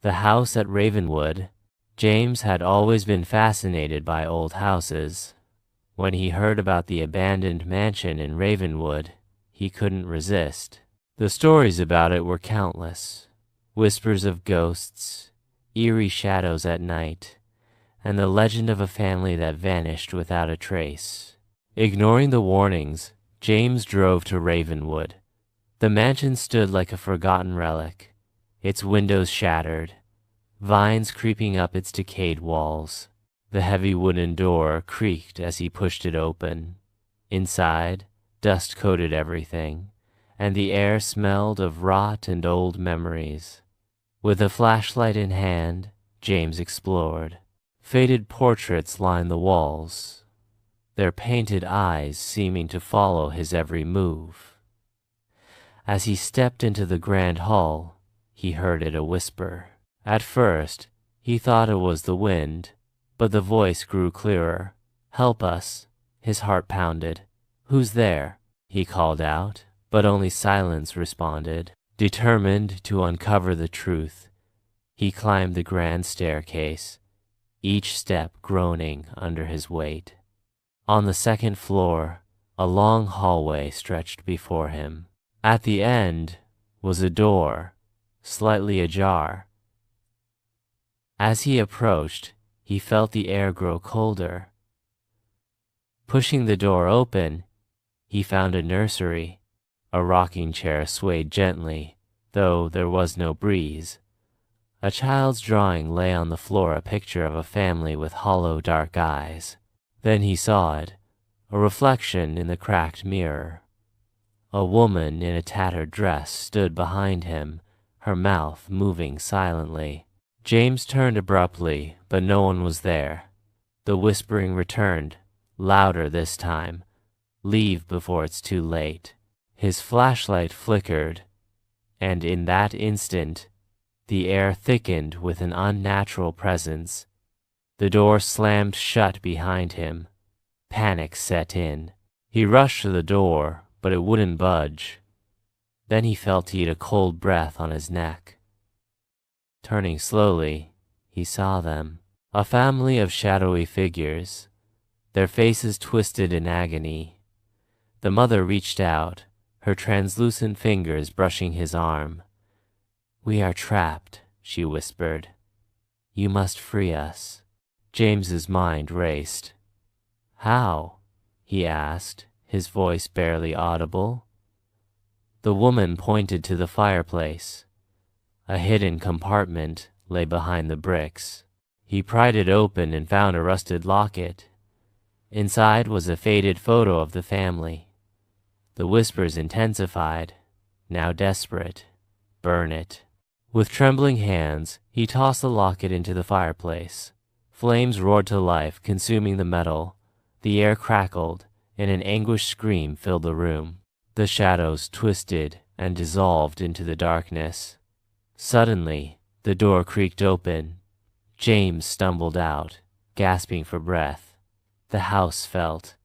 The house at Ravenwood. James had always been fascinated by old houses. When he heard about the abandoned mansion in Ravenwood, he couldn't resist. The stories about it were countless. Whispers of ghosts, eerie shadows at night, and the legend of a family that vanished without a trace. Ignoring the warnings, James drove to Ravenwood. The mansion stood like a forgotten relic, its windows shattered, vines creeping up its decayed walls. The heavy wooden door creaked as he pushed it open. Inside, dust coated everything, and the air smelled of rot and old memories. With a flashlight in hand, James explored. Faded portraits lined the walls, their painted eyes seeming to follow his every move. As he stepped into the grand hall, he heard it a whisper. At first, he thought it was the wind, but the voice grew clearer. "Help us," his heart pounded. "Who's there?" he called out, but only silence responded. Determined to uncover the truth, he climbed the grand staircase, each step groaning under his weight. On the second floor, a long hallway stretched before him. At the end was a door, slightly ajar. As he approached, he felt the air grow colder. Pushing the door open, he found a nursery. A rocking chair swayed gently, though there was no breeze. A child's drawing lay on the floor, a picture of a family with hollow, dark eyes. Then he saw it, a reflection in the cracked mirror. A woman in a tattered dress stood behind him, her mouth moving silently. James turned abruptly, but no one was there. The whispering returned, louder this time. "Leave before it's too late." His flashlight flickered, and in that instant, the air thickened with an unnatural presence. The door slammed shut behind him. Panic set in. He rushed to the door, but it wouldn't budge. Then he felt heat a cold breath on his neck. Turning slowly, he saw them. A family of shadowy figures, their faces twisted in agony. The mother reached out, her translucent fingers brushing his arm. "We are trapped," she whispered. "You must free us." James's mind raced. "How?" he asked, his voice barely audible. The woman pointed to the fireplace. A hidden compartment lay behind the bricks. He pried it open and found a rusted locket. Inside was a faded photo of the family. The whispers intensified, now desperate. "Burn it." With trembling hands, he tossed the locket into the fireplace. Flames roared to life, consuming the metal. The air crackled, and an anguished scream filled the room. The shadows twisted and dissolved into the darkness. Suddenly, the door creaked open. James stumbled out, gasping for breath. The house felt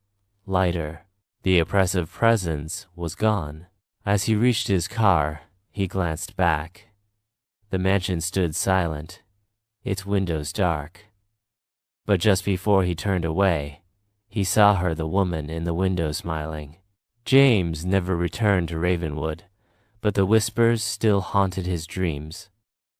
lighter. The oppressive presence was gone. As he reached his car, he glanced back. The mansion stood silent, its windows dark. But just before he turned away, he saw her, the woman in the window, smiling. James never returned to Ravenwood, but the whispers still haunted his dreams.